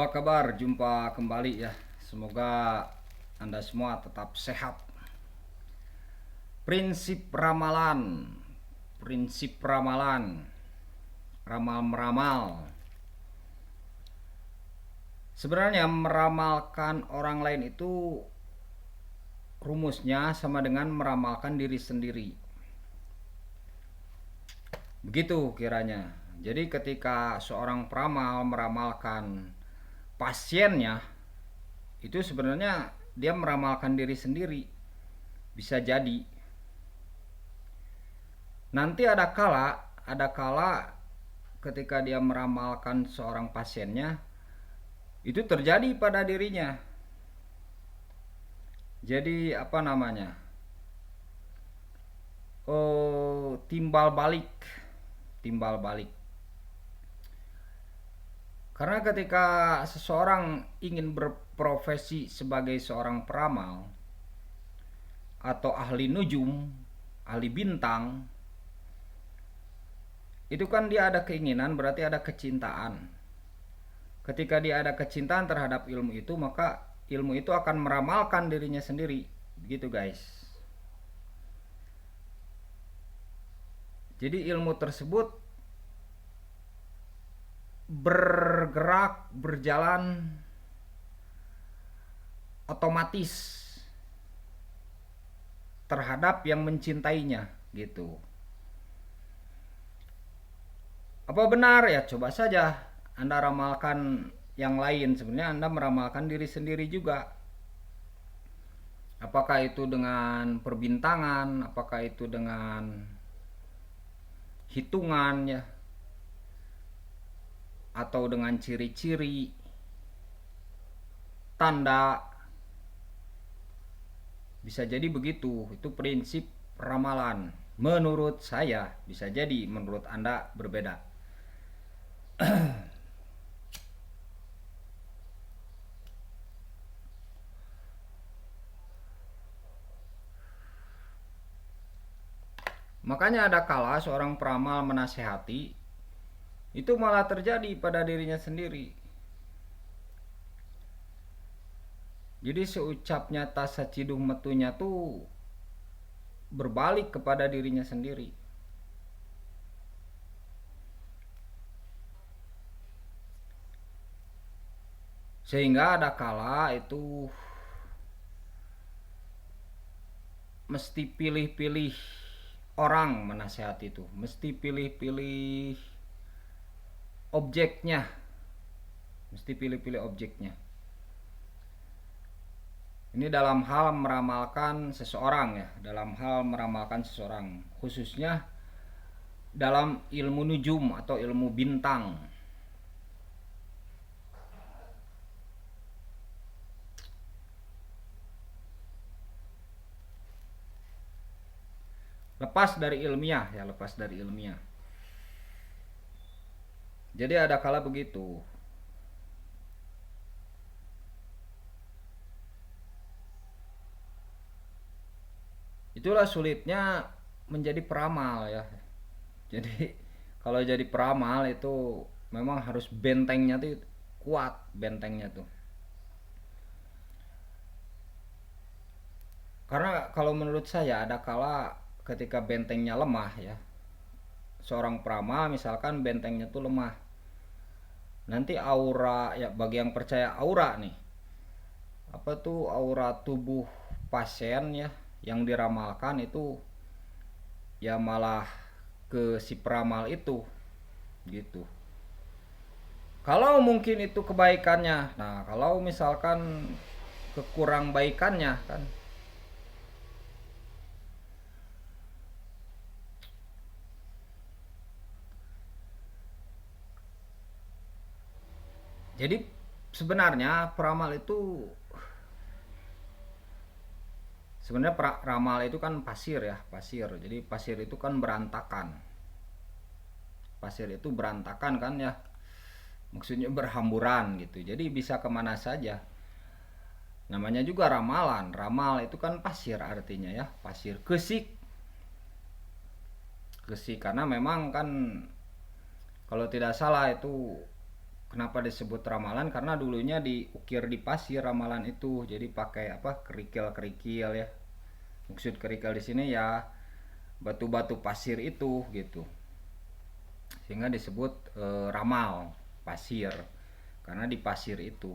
Apa kabar? Jumpa kembali ya. Semoga Anda semua tetap sehat. Prinsip ramalan. Prinsip ramalan. Ramal meramal. Sebenarnya meramalkan orang lain itu rumusnya sama dengan meramalkan diri sendiri. Begitu kiranya. Jadi ketika seorang peramal meramalkan pasiennya, itu sebenarnya dia meramalkan diri sendiri. Bisa jadi nanti ada kala ketika dia meramalkan seorang pasiennya, itu terjadi pada dirinya. Jadi apa namanya, timbal balik. Karena ketika seseorang ingin berprofesi sebagai seorang peramal atau ahli nujum, ahli bintang, itu kan dia ada keinginan, berarti ada kecintaan. Ketika dia ada kecintaan terhadap ilmu itu, maka ilmu itu akan meramalkan dirinya sendiri. Begitu guys. Jadi ilmu tersebut bergerak, berjalan otomatis terhadap yang mencintainya gitu. Apa benar ya? Coba saja Anda ramalkan yang lain, sebenarnya Anda meramalkan diri sendiri juga. Apakah itu dengan perbintangan, apakah itu dengan hitungan ya, atau dengan ciri-ciri, tanda. Bisa jadi begitu. Itu prinsip ramalan. Menurut saya, bisa jadi menurut Anda berbeda. Makanya ada kala seorang peramal menasehati, itu malah terjadi pada dirinya sendiri. Jadi seucapnya tasa ciduh metunya tuh berbalik kepada dirinya sendiri. Sehingga ada kala itu mesti pilih-pilih orang menasehati itu, mesti pilih-pilih objeknya, ini dalam hal meramalkan seseorang ya, khususnya dalam ilmu nujum atau ilmu bintang. Lepas dari ilmiah. Jadi ada kala begitu. Itulah sulitnya menjadi peramal ya. Jadi kalau jadi peramal itu memang harus bentengnya tuh kuat, tuh. Karena kalau menurut saya ada kala ketika bentengnya lemah ya. Seorang peramal misalkan bentengnya tuh lemah. Nanti aura ya, bagi yang percaya aura nih. Apa tuh aura tubuh pasien ya yang diramalkan itu ya malah ke si peramal itu gitu. Kalau mungkin itu kebaikannya, nah kalau misalkan kekurang baikannya kan, jadi sebenarnya peramal itu sebenarnya ramal itu kan pasir ya, jadi pasir itu kan berantakan, kan ya, maksudnya berhamburan gitu, jadi bisa kemana saja. Namanya juga ramalan. Ramal itu kan pasir artinya ya, pasir kesik karena memang kan kalau tidak salah itu Kenapa disebut ramalan? Karena dulunya diukir di pasir ramalan itu. Jadi pakai apa? Kerikil-kerikil ya. Maksud kerikil di sini ya batu-batu pasir itu gitu. Sehingga disebut ramal pasir. Karena di pasir itu.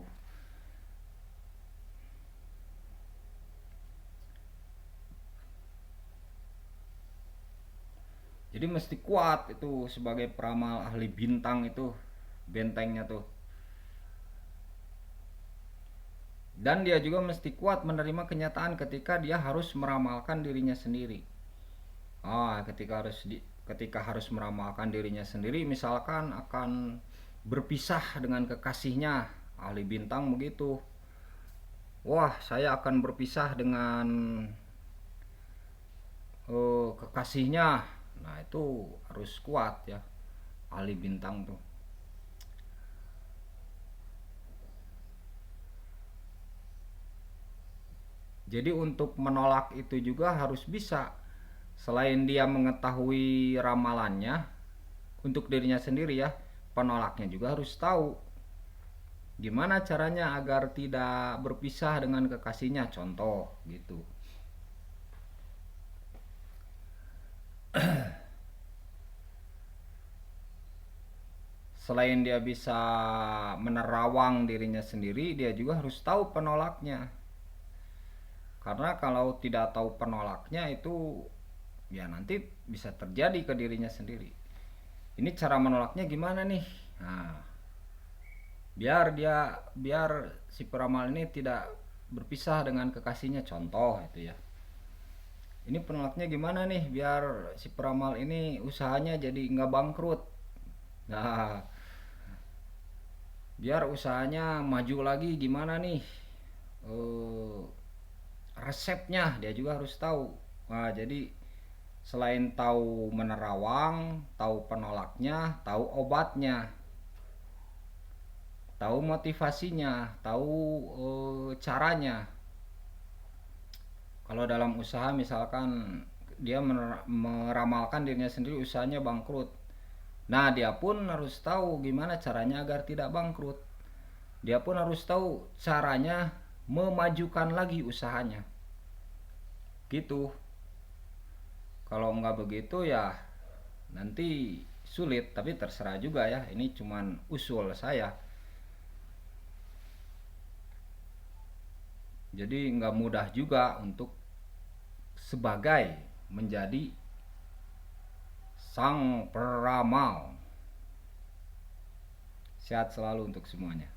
Jadi mesti kuat itu sebagai peramal ahli bintang itu bentengnya tuh. Dan dia juga mesti kuat menerima kenyataan ketika dia harus meramalkan dirinya sendiri. Ketika harus meramalkan dirinya sendiri, misalkan akan berpisah dengan kekasihnya, ahli bintang begitu. Wah, saya akan berpisah dengan kekasihnya. Nah, itu harus kuat ya, ahli bintang tuh. Jadi untuk menolak itu juga harus bisa. Selain dia mengetahui ramalannya untuk dirinya sendiri ya, penolaknya juga harus tahu gimana caranya agar tidak berpisah dengan kekasihnya, contoh gitu. Selain dia bisa menerawang dirinya sendiri, dia juga harus tahu penolaknya. Karena kalau tidak tahu penolaknya itu ya nanti bisa terjadi ke dirinya sendiri. Ini cara menolaknya gimana nih? Nah, biar si peramal ini tidak berpisah dengan kekasihnya, contoh itu ya. Ini penolaknya gimana nih biar si peramal ini usahanya jadi nggak bangkrut. Nah, biar usahanya maju lagi gimana nih, eh, resepnya dia juga harus tahu. Nah, jadi selain tahu menerawang, tahu penolaknya, tahu obatnya, tahu motivasinya, tahu caranya. Kalau dalam usaha misalkan dia meramalkan dirinya sendiri usahanya bangkrut. Nah, dia pun harus tahu gimana caranya agar tidak bangkrut. Dia pun harus tahu caranya memajukan lagi usahanya. Gitu. Kalau nggak begitu ya nanti sulit, tapi terserah juga ya. Ini cuman usul saya. Jadi nggak mudah juga untuk sebagai menjadi sang peramal. Sehat selalu untuk semuanya.